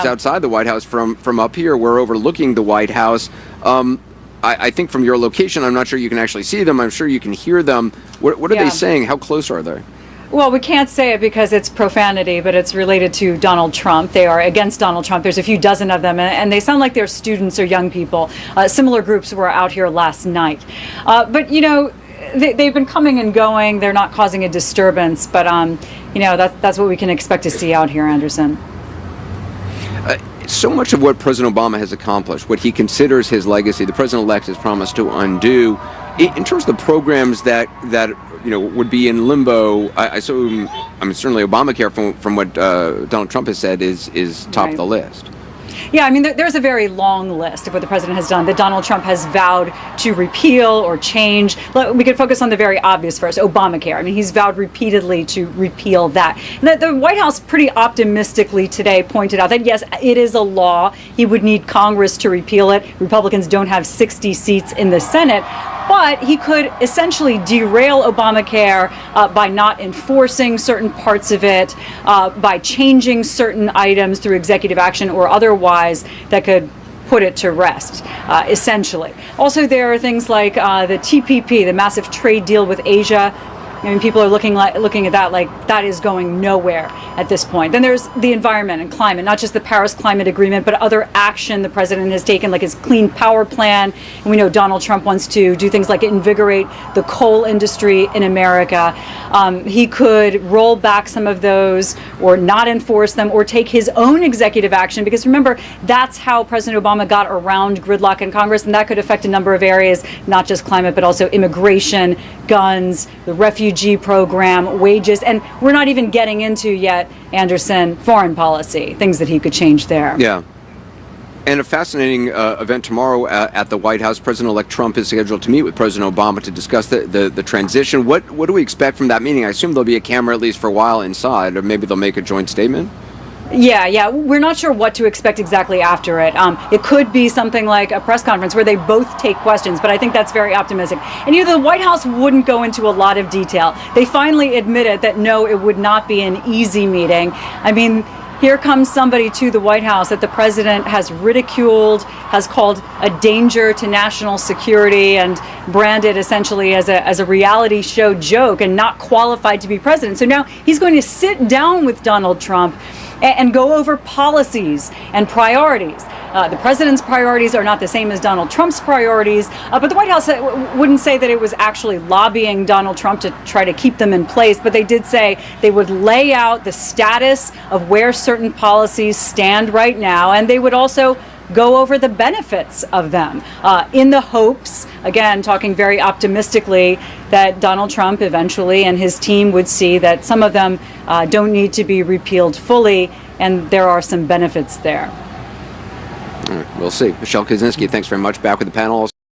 Outside the White House from up here. We're overlooking the White House. I think from your location, I'm not sure you can actually see them. I'm sure you can hear them. What are they saying? How close are they? Well, we can't say it because it's profanity, but it's related to Donald Trump. They are against Donald Trump. There's a few dozen of them, and they sound like they're students or young people. Similar groups were out here last night. But, you know, they've been coming and going. They're not causing a disturbance, but, you know, that's what we can expect to see out here, Anderson. So much of what President Obama has accomplished, what he considers his legacy, the president-elect has promised to undo. In terms of the programs that you know would be in limbo, I assume, certainly Obamacare, from what Donald Trump has said, is top of the list. Yeah, I mean, there's a very long list of what the president has done that Donald Trump has vowed to repeal or change. We could focus on the very obvious first, Obamacare. I mean, he's vowed repeatedly to repeal that. And the White House pretty optimistically today pointed out that, yes, it is a law. He would need Congress to repeal it. Republicans don't have 60 seats in the Senate. But he could essentially derail Obamacare by not enforcing certain parts of it, by changing certain items through executive action or otherwise that could put it to rest, essentially. Also, there are things like the TPP, the massive trade deal with Asia. I mean, people are looking at that like that is going nowhere at this point. Then there's the environment and climate, not just the Paris Climate Agreement, but other action the president has taken, like his Clean Power Plan. And we know Donald Trump wants to do things like invigorate the coal industry in America. He could roll back some of those or not enforce them or take his own executive action, because remember, that's how President Obama got around gridlock in Congress, and that could affect a number of areas, not just climate, but also immigration, guns, the refugee program, wages, and we're not even getting into yet, Anderson, foreign policy, things that he could change there. Yeah. And a fascinating event tomorrow at the White House. President-elect Trump is scheduled to meet with President Obama to discuss the transition. What do we expect from that meeting? I assume there'll be a camera at least for a while inside, or maybe they'll make a joint statement? Yeah. We're not sure what to expect exactly after it. It could be something like a press conference where they both take questions, but I think that's very optimistic. And you know, the White House wouldn't go into a lot of detail. They finally admitted that no, it would not be an easy meeting. I mean, here comes somebody to the White House that the president has ridiculed, has called a danger to national security, and branded essentially as a reality show joke and not qualified to be president. So now he's going to sit down with Donald Trump and go over policies and priorities. The president's priorities are not the same as Donald Trump's priorities, but the White House wouldn't say that it was actually lobbying Donald Trump to try to keep them in place, but they did say they would lay out the status of where certain policies stand right now, and they would also go over the benefits of them in the hopes, again, talking very optimistically, that Donald Trump eventually and his team would see that some of them don't need to be repealed fully, and there are some benefits there. All right, we'll see. Michelle Kosinski, thanks very much. Back with the panel.